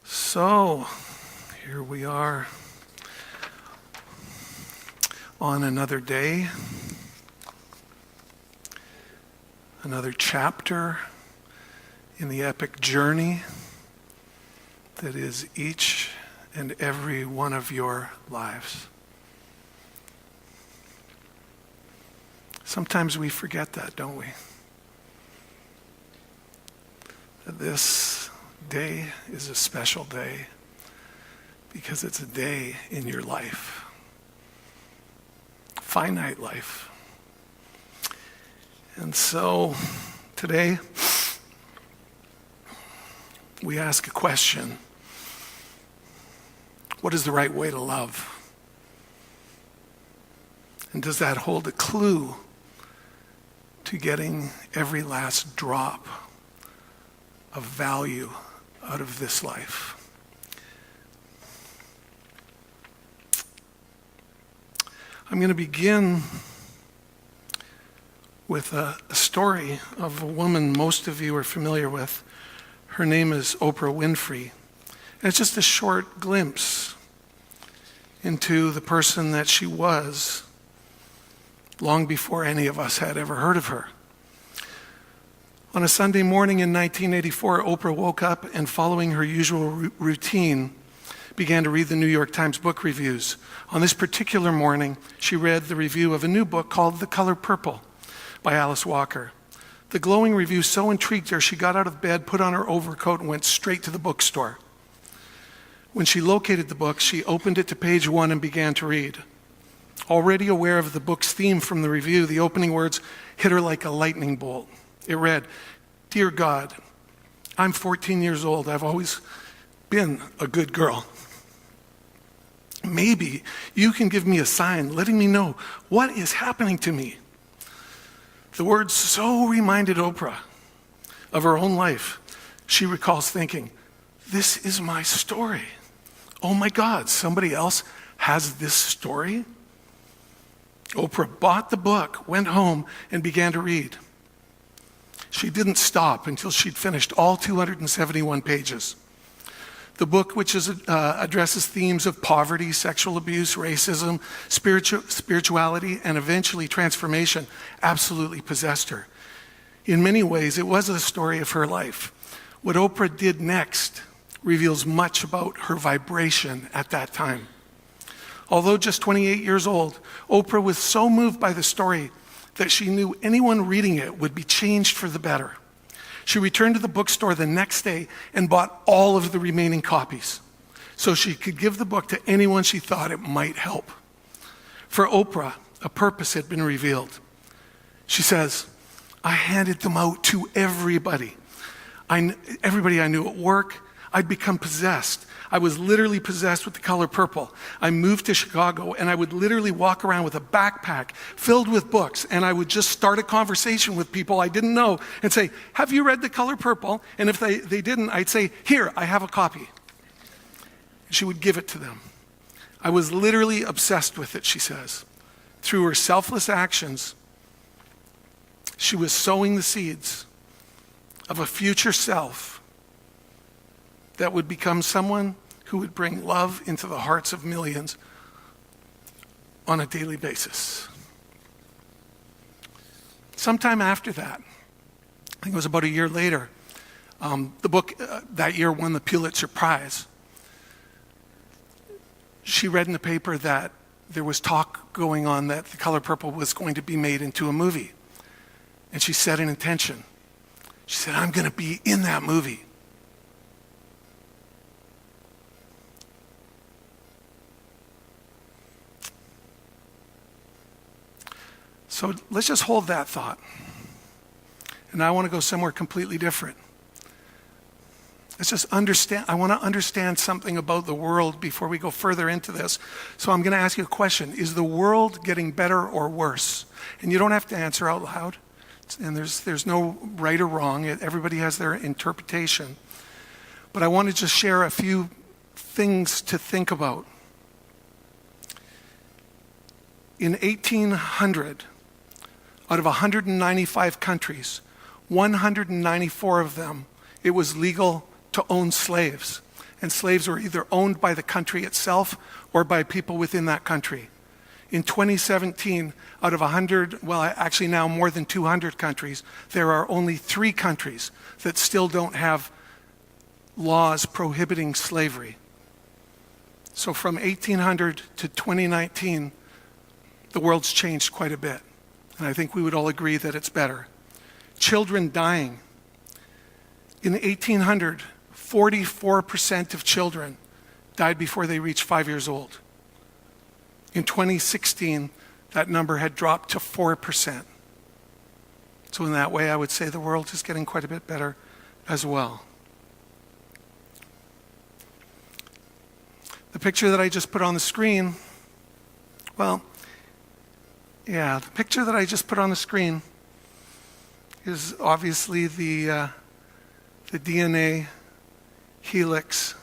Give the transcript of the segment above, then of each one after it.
So, here we are on another day, another chapter in the epic journey that is each and every one of your lives. Sometimes we forget that, don't we? That this day is a special day because it's a day in your life, finite life. And so today we ask a question: what is the right way to love? And does that hold a clue to getting every last drop of value out of this life? I'm going to begin with a story of a woman most of you are familiar with. Her name is Oprah Winfrey. And it's just a short glimpse into the person that she was long before any of us had ever heard of her. On a Sunday morning in 1984, Oprah woke up and, following her usual routine, began to read the New York Times book reviews. On this particular morning, she read the review of a new book called The Color Purple by Alice Walker. The glowing review so intrigued her, she got out of bed, put on her overcoat, and went straight to the bookstore. When she located the book, she opened it to page 1 and began to read. Already aware of the book's theme from the review, the opening words hit her like a lightning bolt. It read, "Dear God, I'm 14 years old. I've always been a good girl. Maybe you can give me a sign letting me know what is happening to me." The words so reminded Oprah of her own life. She recalls thinking, this is my story. Oh my God, somebody else has this story? Oprah bought the book, went home, and began to read. She didn't stop until she'd finished all 271 pages. The book, which addresses themes of poverty, sexual abuse, racism, spirituality, and eventually transformation, absolutely possessed her. In many ways, it was a story of her life. What Oprah did next reveals much about her vibration at that time. Although just 28 years old, Oprah was so moved by the story that she knew anyone reading it would be changed for the better. She returned to the bookstore the next day and bought all of the remaining copies so she could give the book to anyone she thought it might help. For Oprah, a purpose had been revealed. She says, "I handed them out to everybody. Everybody I knew at work. I'd become possessed. I was literally possessed with The Color Purple. I moved to Chicago, and I would literally walk around with a backpack filled with books, and I would just start a conversation with people I didn't know and say, 'Have you read The Color Purple?' And if they didn't, I'd say, 'Here, I have a copy.' She would give it to them. I was literally obsessed with it," she says. Through her selfless actions, she was sowing the seeds of a future self that would become someone who would bring love into the hearts of millions on a daily basis. Sometime after that, I think it was about a year later, the book that year won the Pulitzer Prize. She read in the paper that there was talk going on that The Color Purple was going to be made into a movie. And she set an intention. She said, "I'm going to be in that movie." So let's just hold that thought. And I want to go somewhere completely different. Let's just understand. I want to understand something about the world before we go further into this. So I'm going to ask you a question. Is the world getting better or worse? And you don't have to answer out loud. And there's no right or wrong. Everybody has their interpretation. But I want to just share a few things to think about. In 1800, out of 195 countries, 194 of them, it was legal to own slaves. and slaves were either owned by the country itself or by people within that country. In 2017, out of 100, well, actually now more than 200 countries, there are only 3 countries that still don't have laws prohibiting slavery. So from 1800 to 2019, the world's changed quite a bit. And I think we would all agree that it's better. Children dying. In 1800, 44% of children died before they reached 5 years old. In 2016, that number had dropped to 4%. So in that way, I would say the world is getting quite a bit better as well. The picture that I just put on the screen, the picture that I just put on the screen is obviously the DNA helix.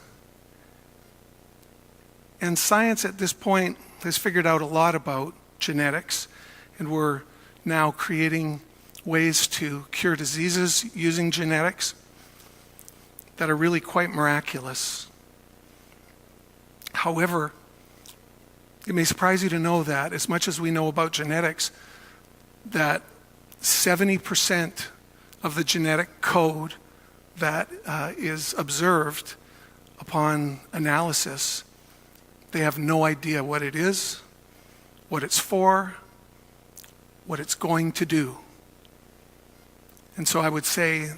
And science at this point has figured out a lot about genetics, and we're now creating ways to cure diseases using genetics that are really quite miraculous. However, it may surprise you to know that as much as we know about genetics, that 70% of the genetic code that is observed upon analysis, they have no idea what it is, what it's for, what it's going to do. And so I would say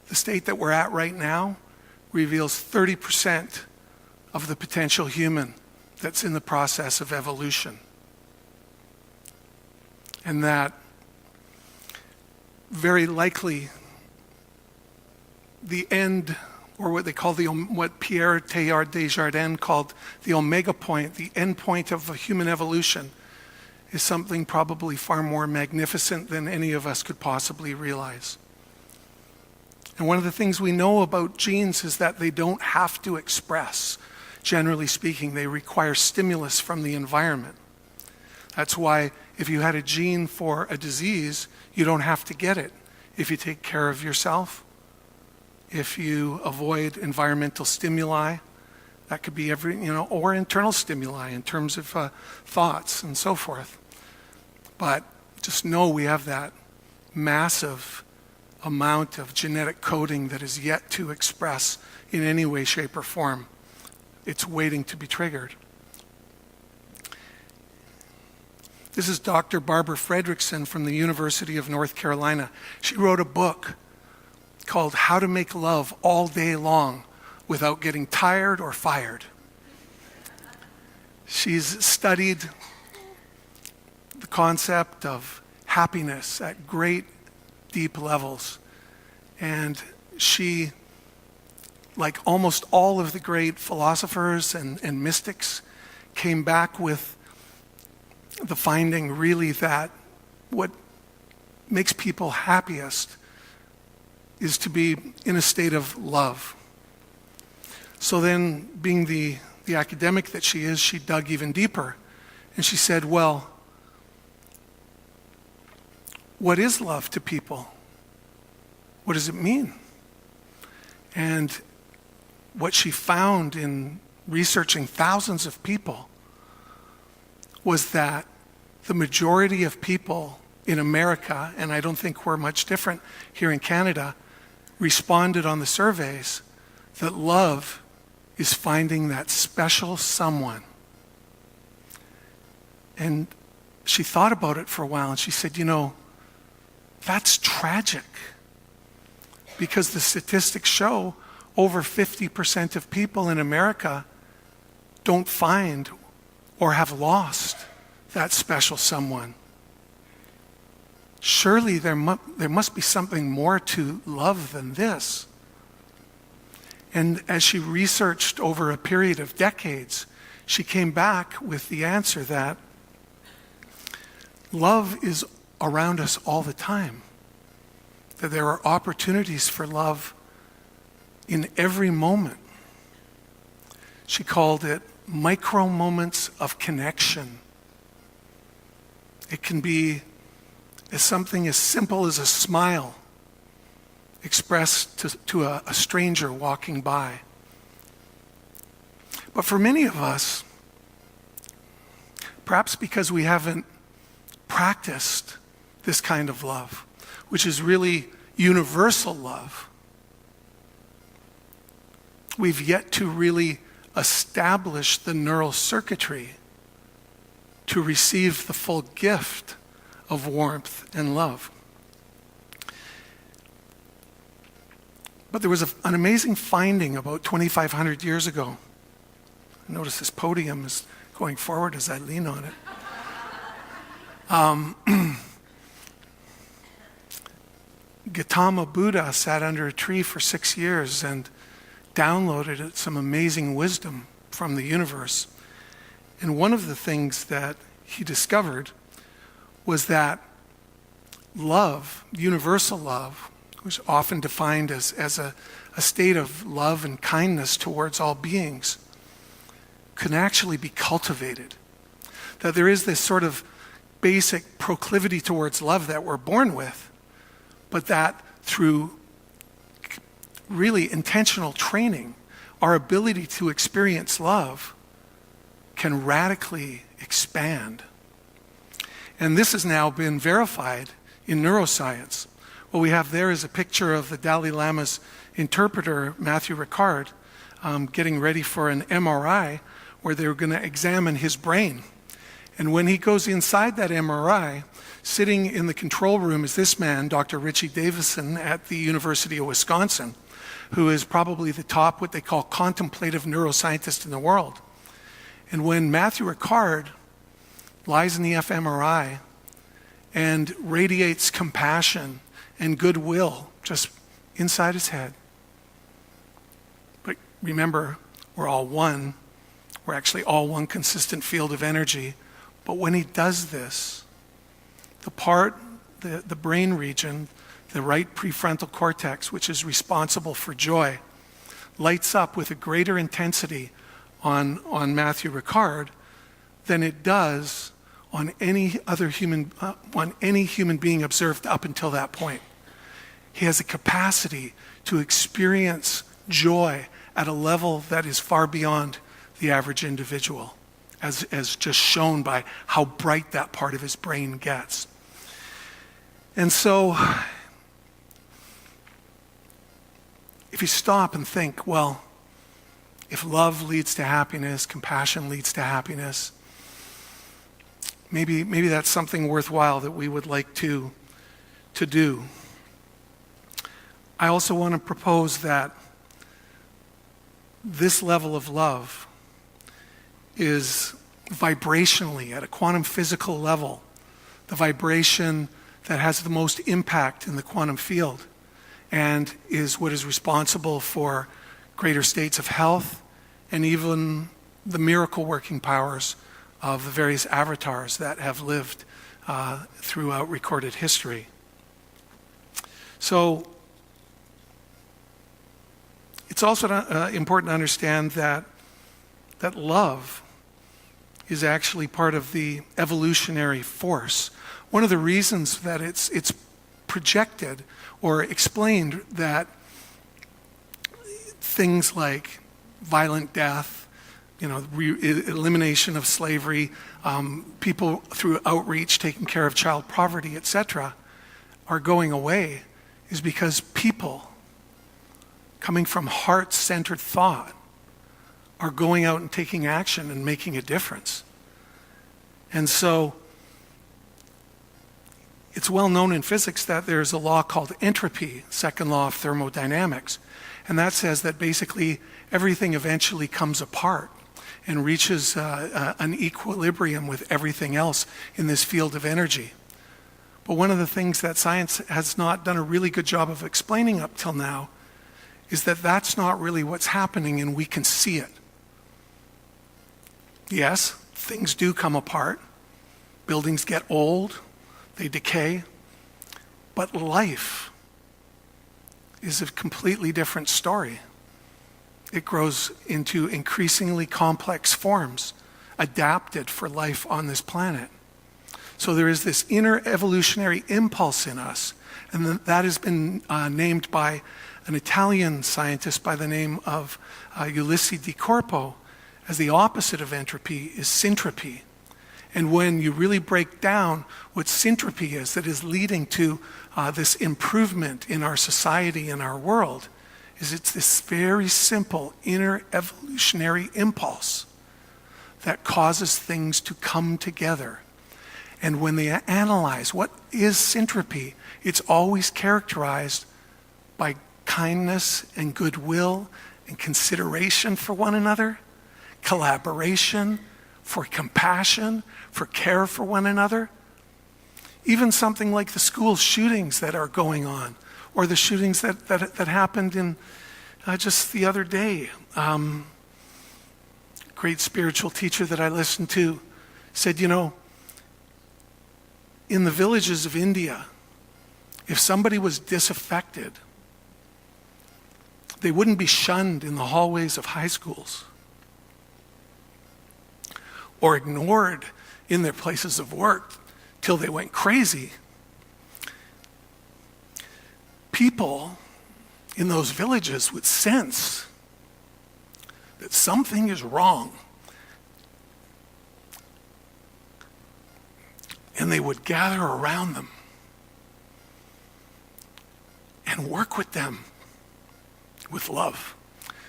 the state that we're at right now reveals 30% of the potential human that's in the process of evolution. And that very likely the end, or what they call what Pierre Teilhard de Chardin called the omega point, the end point of human evolution, is something probably far more magnificent than any of us could possibly realize. And one of the things we know about genes is that they don't have to express. Generally speaking, they require stimulus from the environment. That's why if you had a gene for a disease, you don't have to get it if you take care of yourself, if you avoid environmental stimuli. That could be or internal stimuli in terms of thoughts and so forth. But just know we have that massive amount of genetic coding that is yet to express in any way, shape, or form. It's waiting to be triggered. This is Dr. Barbara Fredrickson from the University of North Carolina. She wrote a book called How to Make Love All Day Long Without Getting Tired or Fired. She's studied the concept of happiness at great, deep levels. And she, like almost all of the great philosophers and mystics, came back with the finding really that what makes people happiest is to be in a state of love. So then, being the academic that she is, she dug even deeper. And she said, well, what is love to people? What does it mean? And what she found in researching thousands of people was that the majority of people in America, and I don't think we're much different here in Canada, responded on the surveys that love is finding that special someone. And she thought about it for a while and she said, that's tragic, because the statistics show over 50% of people in America don't find or have lost that special someone. Surely there must be something more to love than this. And as she researched over a period of decades, she came back with the answer that love is around us all the time, that there are opportunities for love in every moment. She called it micro moments of connection. It can be as something as simple as a smile expressed to a stranger walking by. But for many of us, perhaps because we haven't practiced this kind of love, which is really universal love, we've yet to really establish the neural circuitry to receive the full gift of warmth and love. But there was an amazing finding about 2,500 years ago. Notice this podium is going forward as I lean on it. Gautama Buddha sat under a tree for 6 years and downloaded some amazing wisdom from the universe. And one of the things that he discovered was that love, universal love, was often defined as a state of love and kindness towards all beings, can actually be cultivated. That there is this sort of basic proclivity towards love that we're born with, but that through really intentional training, our ability to experience love can radically expand. And this has now been verified in neuroscience. What we have there is a picture of the Dalai Lama's interpreter, Matthew Ricard, getting ready for an MRI where they're going to examine his brain. And when he goes inside that MRI, sitting in the control room is this man, Dr. Richie Davison at the University of Wisconsin, who is probably the top, what they call contemplative neuroscientist in the world. And when Matthew Ricard lies in the fMRI and radiates compassion and goodwill just inside his head. But remember, we're all one. We're actually all one consistent field of energy. But when he does this, the brain region, the right prefrontal cortex, which is responsible for joy, lights up with a greater intensity on Matthew Ricard than it does on any human being observed up until that point. He has a capacity to experience joy at a level that is far beyond the average individual, as just shown by how bright that part of his brain gets. And so, if you stop and think, well, if love leads to happiness, compassion leads to happiness, maybe that's something worthwhile that we would like to do. I also want to propose that this level of love is vibrationally, at a quantum physical level, the vibration that has the most impact in the quantum field and is what is responsible for greater states of health and even the miracle working powers of the various avatars that have lived throughout recorded history. So it's also important to understand that love is actually part of the evolutionary force. One of the reasons that it's projected or explained that things like violent death, elimination of slavery, people through outreach taking care of child poverty, etc., are going away is because people coming from heart-centered thought are going out and taking action and making a difference. And so it's well known in physics that there's a law called entropy, second law of thermodynamics. And that says that basically everything eventually comes apart and reaches an equilibrium with everything else in this field of energy. But one of the things that science has not done a really good job of explaining up till now is that that's not really what's happening, and we can see it. Yes, things do come apart. Buildings get old, they decay. But life is a completely different story. It grows into increasingly complex forms, adapted for life on this planet. So there is this inner evolutionary impulse in us, and that has been named by an Italian scientist by the name of Ulisse Di Corpo as the opposite of entropy is syntropy. And when you really break down what syntropy is that is leading to this improvement in our society and our world, is it's this very simple inner evolutionary impulse that causes things to come together. And when they analyze what is syntropy, it's always characterized by kindness and goodwill and consideration for one another, collaboration, for compassion, for care for one another. Even something like the school shootings that are going on, or the shootings that happened in just the other day. Great spiritual teacher that I listened to said, you know, in the villages of India, if somebody was disaffected, they wouldn't be shunned in the hallways of high schools or ignored in their places of work till they went crazy. People in those villages would sense that something is wrong, and they would gather around them and work with them with love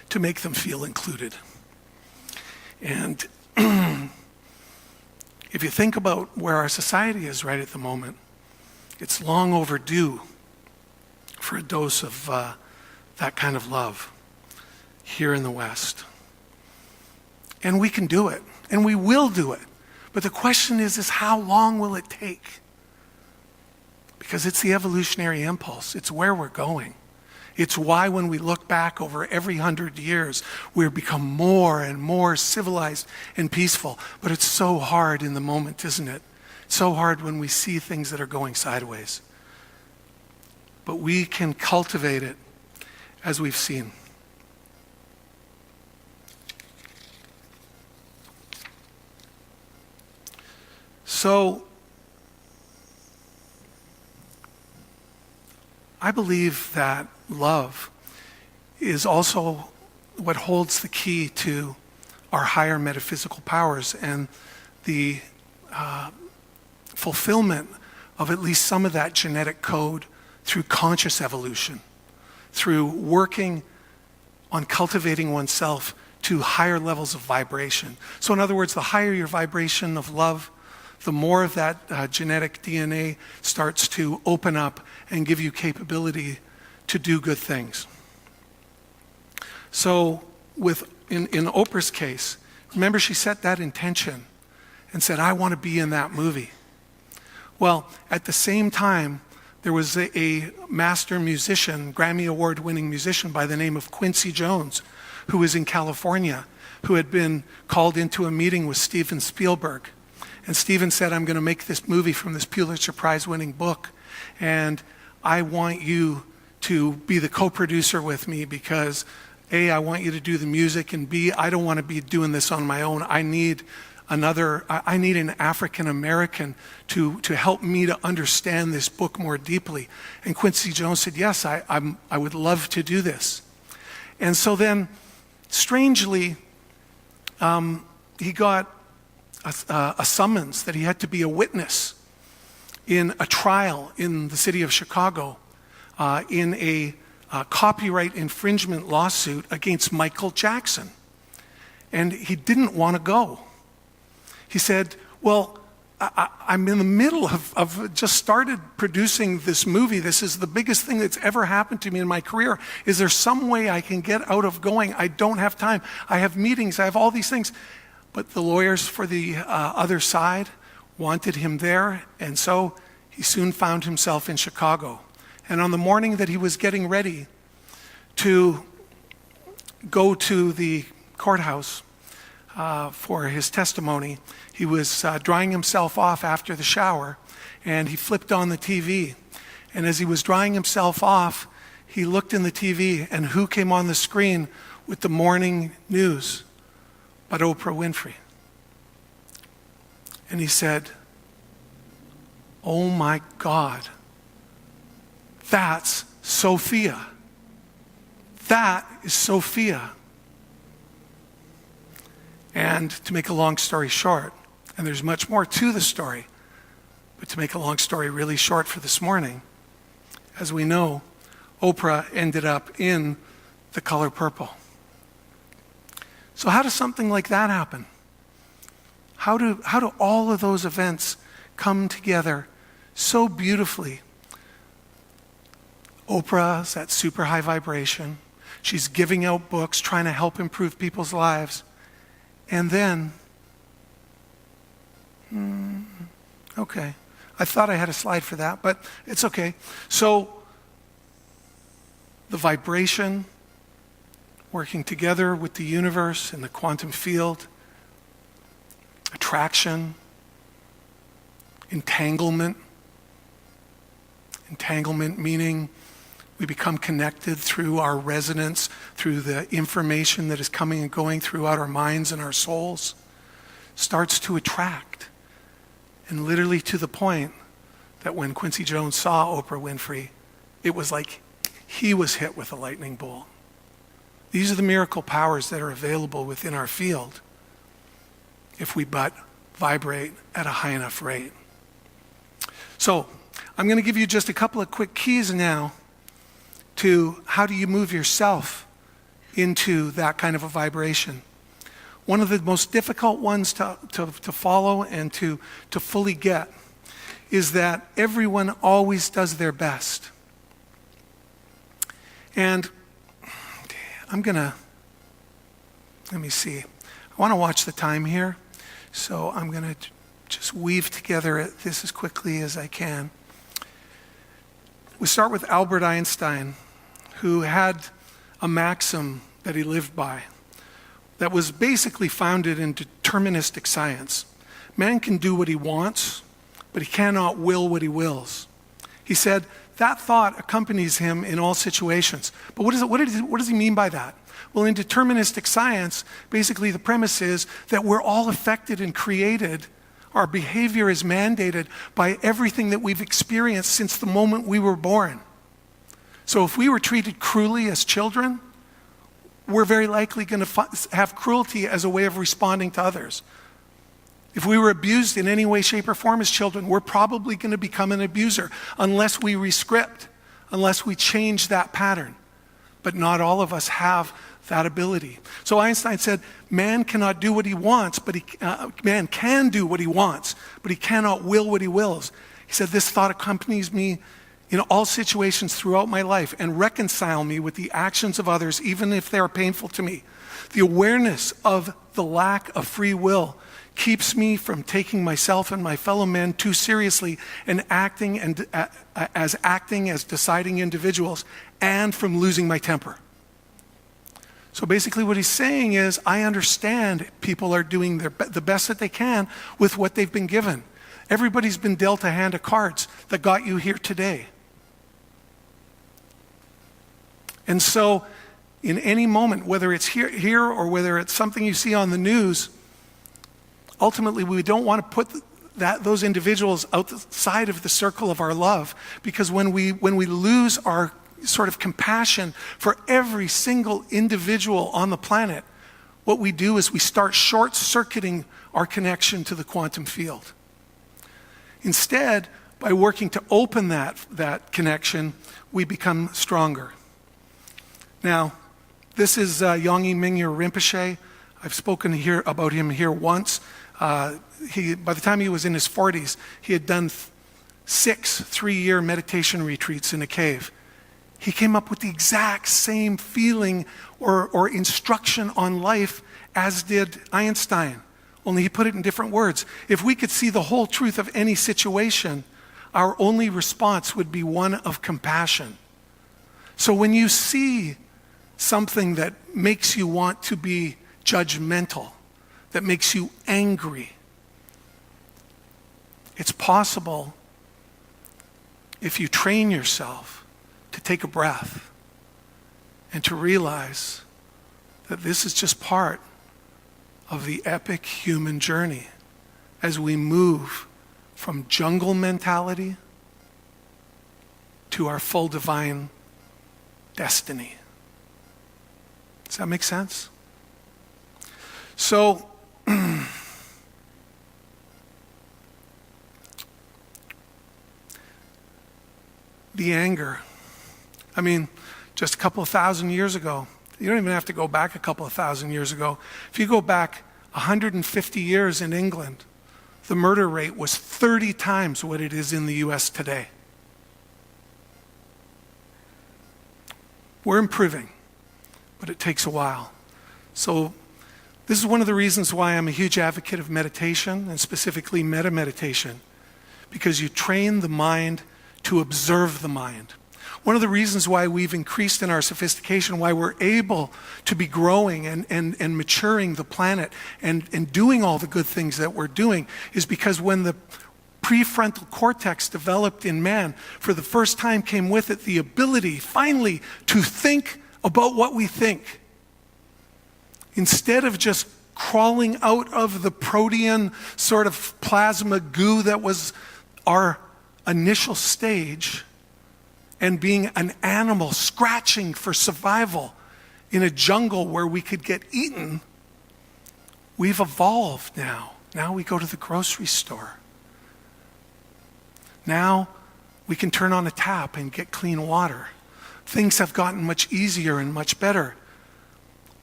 to make them feel included. And if you think about where our society is right at the moment, it's long overdue for a dose of that kind of love here in the West. And we can do it, and we will do it. But the question is how long will it take? Because it's the evolutionary impulse. It's where we're going. It's why when we look back over every 100 years, we've become more and more civilized and peaceful. But it's so hard in the moment, isn't it? So hard when we see things that are going sideways. But we can cultivate it as we've seen. So, I believe that love is also what holds the key to our higher metaphysical powers and the fulfillment of at least some of that genetic code through conscious evolution, through working on cultivating oneself to higher levels of vibration. So in other words, the higher your vibration of love, the more of that genetic DNA starts to open up and give you capability to do good things. So in Oprah's case, remember she set that intention and said, I want to be in that movie. Well, at the same time, there was a master musician, Grammy Award-winning musician by the name of Quincy Jones, who was in California, who had been called into a meeting with Steven Spielberg. And Steven said, I'm going to make this movie from this Pulitzer Prize-winning book, and I want you to be the co-producer with me because A, I want you to do the music, and B, I don't want to be doing this on my own. I need an African American to help me to understand this book more deeply. And Quincy Jones said, yes, I would love to do this. And so then, strangely, he got a summons that he had to be a witness in a trial in the city of Chicago in a copyright infringement lawsuit against Michael Jackson. And he didn't want to go. He said, well, I'm in the middle of just started producing this movie. This is the biggest thing that's ever happened to me in my career. Is there some way I can get out of going? I don't have time. I have meetings. I have all these things. But the lawyers for the other side wanted him there, and so he soon found himself in Chicago. And on the morning that he was getting ready to go to the courthouse for his testimony, he was drying himself off after the shower, and he flipped on the TV. And as he was drying himself off, he looked in the TV, and who came on the screen with the morning news but Oprah Winfrey? And he said, oh my God, that's Sophia. That is Sophia. And to make a long story short, and there's much more to the story, but to make a long story really short for this morning, as we know, Oprah ended up in the color purple. So how does something like that happen? How do all of those events come together so beautifully? Oprah's that super high vibration. She's giving out books, trying to help improve people's lives. And then, okay. I thought I had a slide for that, but it's okay. So, the vibration working together with the universe and the quantum field, attraction, entanglement. Entanglement meaning we become connected through our resonance, through the information that is coming and going throughout our minds and our souls, starts to attract. And literally to the point that when Quincy Jones saw Oprah Winfrey, it was like he was hit with a lightning bolt. These are the miracle powers that are available within our field if we but vibrate at a high enough rate. So, I'm going to give you just a couple of quick keys now to how do you move yourself into that kind of a vibration. One of the most difficult ones to follow and to fully get is that everyone always does their best. And let me see. I want to watch the time here, so I'm going to just weave together this as quickly as I can. We start with Albert Einstein, who had a maxim that he lived by that was basically founded in deterministic science. Man can do what he wants, but he cannot will what he wills. He said that thought accompanies him in all situations. But what does he mean by that? Well, in deterministic science, basically the premise is that we're all affected and created. Our behavior is mandated by everything that we've experienced since the moment we were born. So if we were treated cruelly as children, we're very likely going to have cruelty as a way of responding to others. If we were abused in any way, shape, or form as children, we're probably going to become an abuser unless we rescript, unless we change that pattern. But not all of us have that ability. So Einstein said, man cannot do what he wants, but man can do what he wants, but he cannot will what he wills. He said, this thought accompanies me in all situations throughout my life and reconcile me with the actions of others, even if they are painful to me. The awareness of the lack of free will keeps me from taking myself and my fellow men too seriously and acting as deciding individuals, and from losing my temper. So basically what he's saying is, I understand people are doing the best that they can with what they've been given. Everybody's been dealt a hand of cards that got you here today. And so in any moment, whether it's here or whether it's something you see on the news, ultimately we don't want to put those individuals outside of the circle of our love, because when we lose our sort of compassion for every single individual on the planet, what we do is we start short-circuiting our connection to the quantum field. Instead, by working to open that connection, we become stronger. Now, this is Yongey Mingyur Rinpoche. I've spoken here about him here once. By the time he was in his 40s, he had done 6 3-year meditation retreats in a cave. He came up with the exact same feeling or instruction on life as did Einstein, only he put it in different words. If we could see the whole truth of any situation, our only response would be one of compassion. So when you see something that makes you want to be judgmental, that makes you angry, it's possible, if you train yourself, to take a breath and to realize that this is just part of the epic human journey as we move from jungle mentality to our full divine destiny. Does that make sense? So The anger. I mean, just a couple of thousand years ago, you don't even have to go back a couple of thousand years ago. If you go back 150 years in England, the murder rate was 30 times what it is in the US today. We're improving, but it takes a while. So this is one of the reasons why I'm a huge advocate of meditation, and specifically meta meditation, because you train the mind to observe the mind. One of the reasons why we've increased in our sophistication, why we're able to be growing and maturing the planet and doing all the good things that we're doing, is because when the prefrontal cortex developed in man, for the first time came with it the ability, finally, to think about what we think. Instead of just crawling out of the protean sort of plasma goo that was our initial stage, and being an animal scratching for survival in a jungle where we could get eaten, we've evolved now. Now we go to the grocery store. Now we can turn on a tap and get clean water. Things have gotten much easier and much better.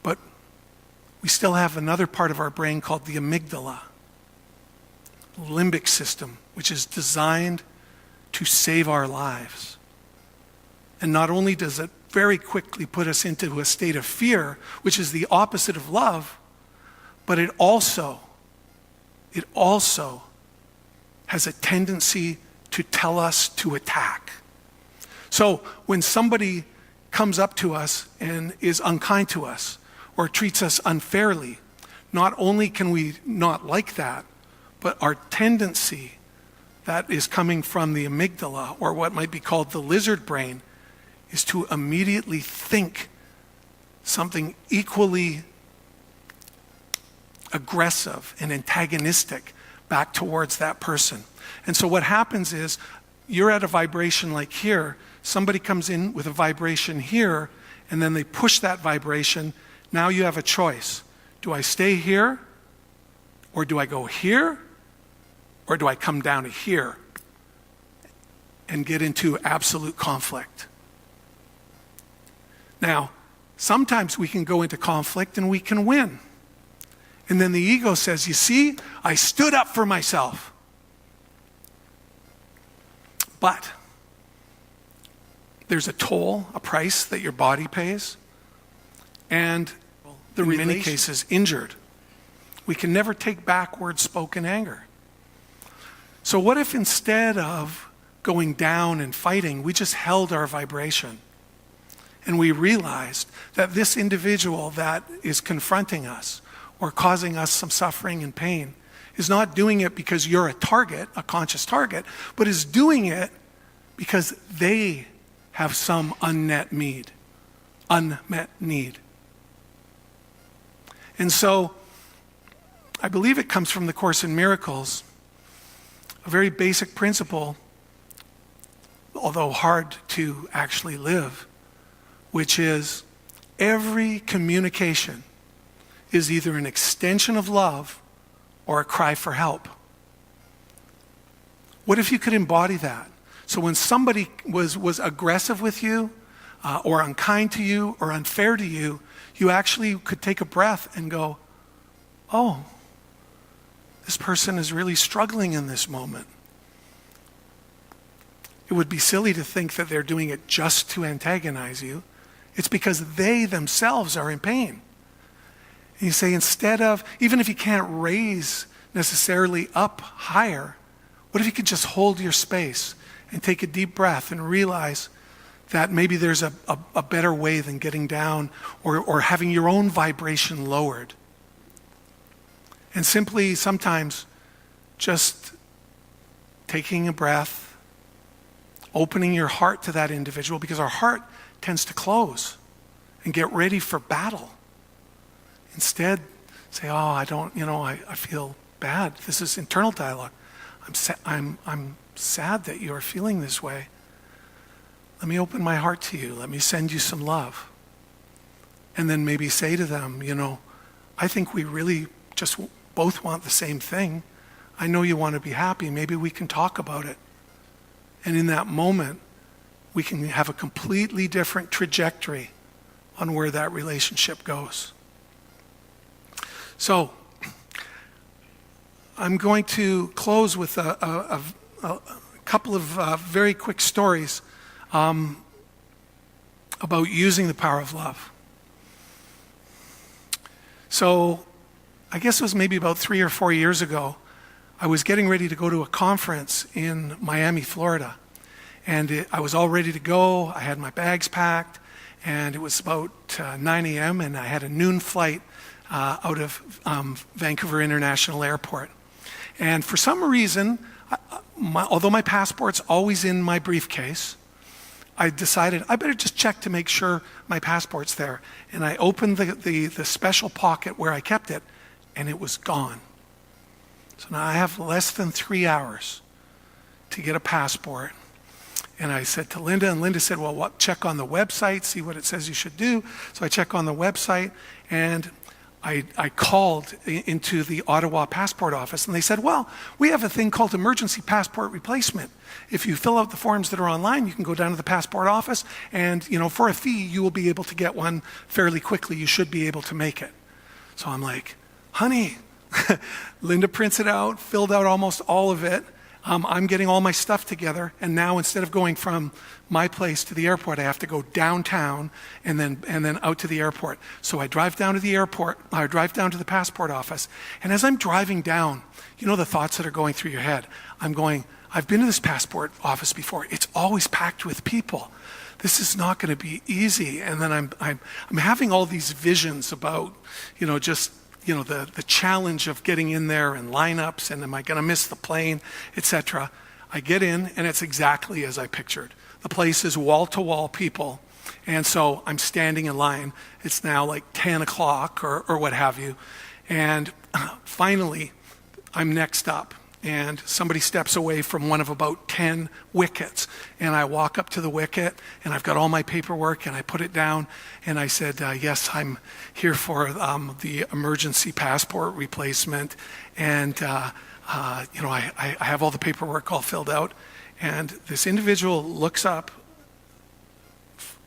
But we still have another part of our brain called the amygdala, limbic system, which is designed to save our lives. And not only does it very quickly put us into a state of fear, which is the opposite of love, but it also has a tendency to tell us to attack. So when somebody comes up to us and is unkind to us or treats us unfairly, not only can we not like that, but our tendency that is coming from the amygdala, or what might be called the lizard brain, is to immediately think something equally aggressive and antagonistic back towards that person. And so what happens is, you're at a vibration like here, somebody comes in with a vibration here, and then they push that vibration. Now you have a choice. Do I stay here? Or do I go here? Or do I come down to here and get into absolute conflict? Now, sometimes we can go into conflict and we can win. And then the ego says, you see, I stood up for myself. But there's a toll, a price that your body pays, and in many cases injured. We can never take back word-spoken anger. So what if instead of going down and fighting, we just held our vibration, and we realized that this individual that is confronting us or causing us some suffering and pain is not doing it because you're a target, a conscious target, but is doing it because they have some unmet need. And so I believe it comes from the Course in Miracles, a very basic principle, although hard to actually live, which is every communication is either an extension of love or a cry for help. What if you could embody that? So when somebody was aggressive with you, or unkind to you, or unfair to you, you actually could take a breath and go, oh, this person is really struggling in this moment. It would be silly to think that they're doing it just to antagonize you. It's because they themselves are in pain. And you say, instead of, even if you can't raise necessarily up higher, what if you could just hold your space and take a deep breath and realize that maybe there's a better way than getting down or having your own vibration lowered. And simply sometimes just taking a breath, opening your heart to that individual, because our heart tends to close and get ready for battle. Instead, say, oh, I feel bad. This is internal dialogue. I'm sad that you are feeling this way. Let me open my heart to you. Let me send you some love. And then maybe say to them, I think we really just both want the same thing. I know you want to be happy. Maybe we can talk about it. And in that moment, we can have a completely different trajectory on where that relationship goes. So, I'm going to close with a couple of very quick stories about using the power of love. So, I guess it was maybe about 3 or 4 years ago, I was getting ready to go to a conference in Miami, Florida. And I was all ready to go. I had my bags packed, and it was about 9 a.m., and I had a noon flight out of Vancouver International Airport. And for some reason, although my passport's always in my briefcase, I decided I better just check to make sure my passport's there. And I opened the special pocket where I kept it, and it was gone. So now I have less than 3 hours to get a passport. And I said to Linda, and Linda said, well, check on the website, see what it says you should do. So I check on the website, and I called into the Ottawa passport office, and they said, well, we have a thing called emergency passport replacement. If you fill out the forms that are online, you can go down to the passport office, and for a fee, you will be able to get one fairly quickly. You should be able to make it. So I'm like, honey, Linda prints it out, filled out almost all of it. I'm getting all my stuff together, and now instead of going from my place to the airport, I have to go downtown and then out to the airport. So I drive down to the airport, I drive down to the passport office, and as I'm driving down, the thoughts that are going through your head. I'm going, I've been to this passport office before. It's always packed with people. This is not going to be easy. And then I'm having all these visions about, the challenge of getting in there and lineups, and am I going to miss the plane, etc. I get in, and it's exactly as I pictured. The place is wall-to-wall people, and so I'm standing in line. It's now like 10 o'clock or what have you, and finally, I'm next up. And somebody steps away from one of about 10 wickets. And I walk up to the wicket, and I've got all my paperwork, and I put it down, and I said, yes, I'm here for the emergency passport replacement. And, I have all the paperwork all filled out. And this individual looks up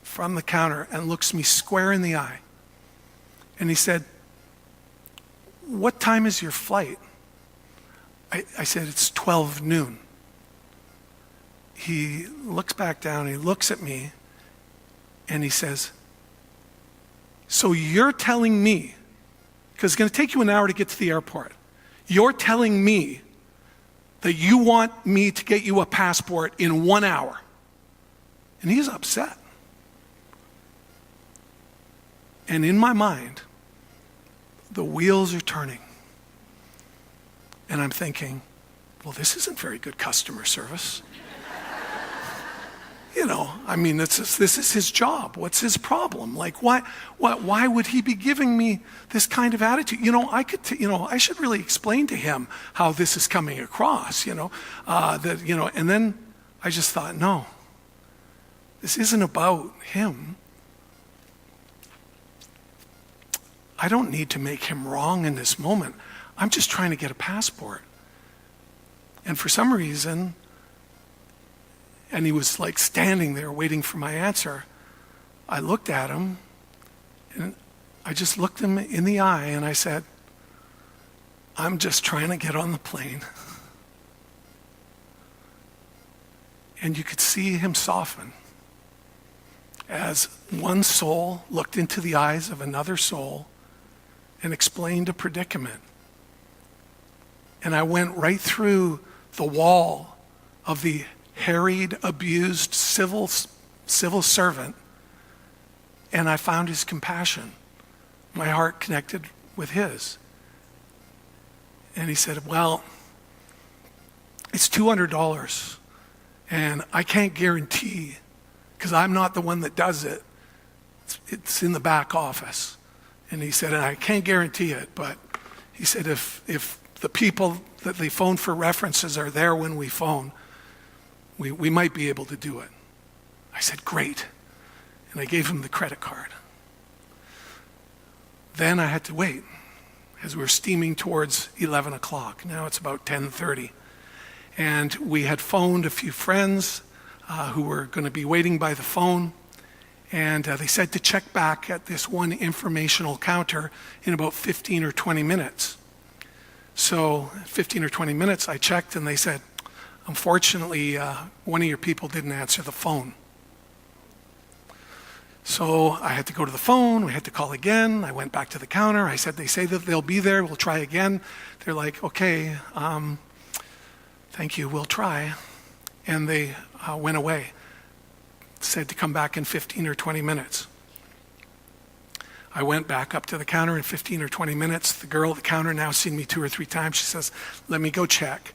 from the counter and looks me square in the eye. And he said, what time is your flight? I said, it's 12 noon. He looks back down, he looks at me, and he says, so you're telling me, because it's going to take you an hour to get to the airport, you're telling me that you want me to get you a passport in 1 hour? And he's upset. And in my mind, the wheels are turning. And I'm thinking, well, this isn't very good customer service. This is his job. What's his problem? Like, why would he be giving me this kind of attitude? I should really explain to him how this is coming across, and then I just thought, no, this isn't about him. I don't need to make him wrong in this moment. I'm just trying to get a passport. And for some reason, and he was like standing there waiting for my answer, I looked at him, and I just looked him in the eye, and I said, I'm just trying to get on the plane. And you could see him soften as one soul looked into the eyes of another soul and explained a predicament. And I went right through the wall of the harried, abused civil servant, and I found his compassion. My heart connected with his. And he said, well, it's $200, and I can't guarantee, because I'm not the one that does it. It's in the back office. And he said, and I can't guarantee it, but he said, if the people that they phone for references are there when we phone, we might be able to do it. I said, great. And I gave him the credit card. Then I had to wait. I because we were steaming towards 11 o'clock. Now it's about 10:30. And we had phoned a few friends who were going to be waiting by the phone. And they said to check back at this one informational counter in about 15 or 20 minutes. So 15 or 20 minutes, I checked, and they said, unfortunately, one of your people didn't answer the phone. So I had to go to the phone. We had to call again. I went back to the counter. I said, they say that they'll be there. We'll try again. They're like, okay, thank you, we'll try. And they went away. Said to come back in 15 or 20 minutes. I went back up to the counter in 15 or 20 minutes. The girl at the counter now seen me 2 or 3 times. She says, let me go check.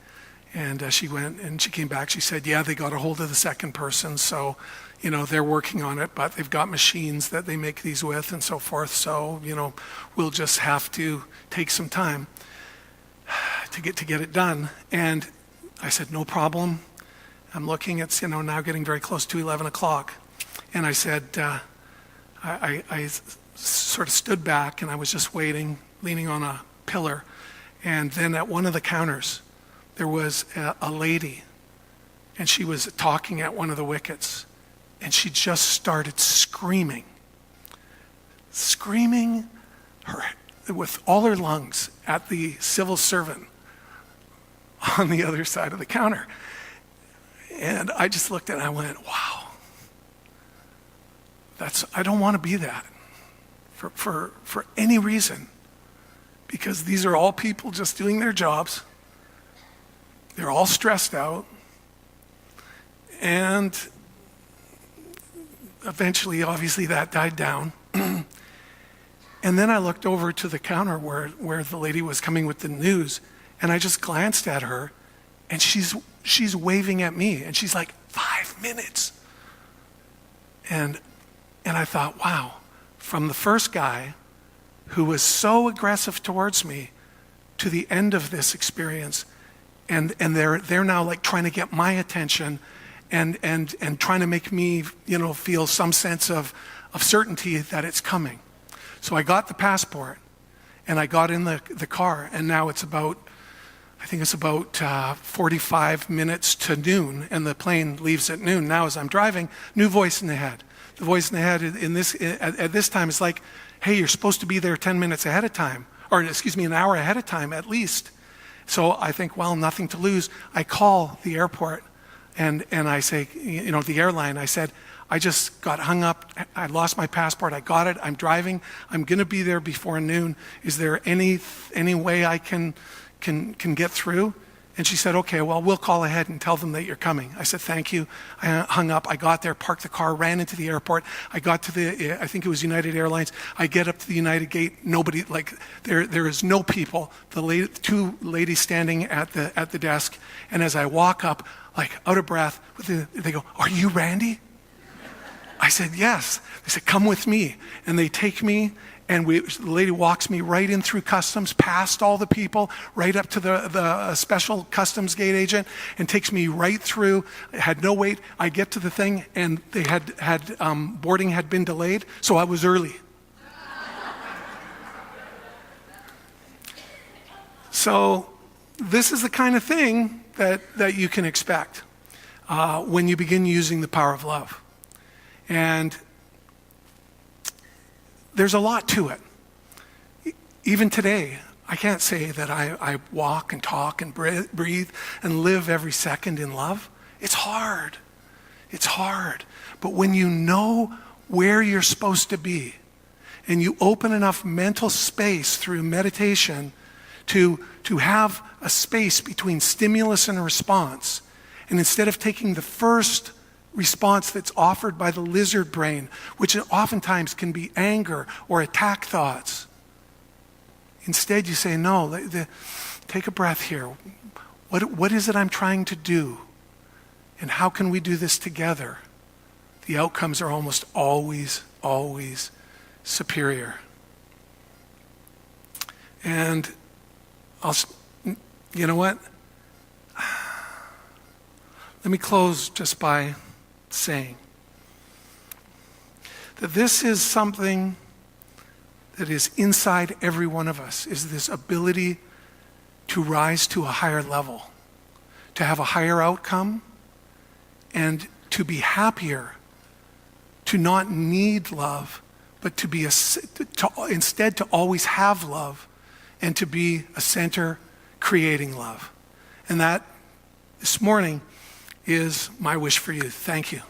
And she went and she came back. She said, yeah, they got a hold of the second person. So, they're working on it, but they've got machines that they make these with and so forth. So, we'll just have to take some time to get it done. And I said, no problem. I'm looking, it's, now getting very close to 11 o'clock. And I said, I sort of stood back and I was just waiting, leaning on a pillar. And then at one of the counters, there was a lady, and she was talking at one of the wickets. And she just started screaming with all her lungs at the civil servant on the other side of the counter. And I just looked at it and I went, wow, I don't want to be that for any reason, because these are all people just doing their jobs. They're all stressed out. And eventually, obviously, that died down. And then I looked over to the counter where the lady was coming with the news, and I just glanced at her, and she's waving at me, and she's like, 5 minutes. And I thought, wow, from the first guy who was so aggressive towards me to the end of this experience, and they're now like trying to get my attention and trying to make me, feel some sense of certainty that it's coming. So I got the passport, and I got in the car, and now it's about 45 minutes to noon, and the plane leaves at noon. Now as I'm driving, new voice in the head. The voice in the head at this time is like, hey, you're supposed to be there 10 minutes ahead of time, or an hour ahead of time at least. So I think, well, nothing to lose. I call the airport, and I say, the airline, I said, I just got hung up. I lost my passport. I got it. I'm driving. I'm going to be there before noon. Is there any way I can get through? And she said, okay, well, we'll call ahead and tell them that you're coming. I said, thank you. I hung up. I got there, parked the car, ran into the airport. I got to I think it was United Airlines. I get up to the United gate. Nobody, there is no people. The 2 ladies standing at the desk. And as I walk up, out of breath, they go, are you Randy? I said, yes. They said, come with me. And they take me, and the lady walks me right in through customs, past all the people, right up to the special customs gate agent, and takes me right through. I had no wait. I get to the thing, and they had boarding had been delayed, so I was early. So this is the kind of thing that you can expect when you begin using the power of love. And there's a lot to it. Even today, I can't say that I walk and talk and breathe and live every second in love. It's hard. It's hard. But when you know where you're supposed to be, and you open enough mental space through meditation to have a space between stimulus and response, and instead of taking the first response that's offered by the lizard brain, which oftentimes can be anger or attack thoughts, instead you say, no, take a breath here. What is it I'm trying to do? And how can we do this together? The outcomes are almost always superior. And you know what? Let me close just by saying that this is something that is inside every one of us is this ability to rise to a higher level, to have a higher outcome, and to be happier, to not need love, but to be instead to always have love, and to be a center creating love. And that, this morning, is my wish for you. Thank you.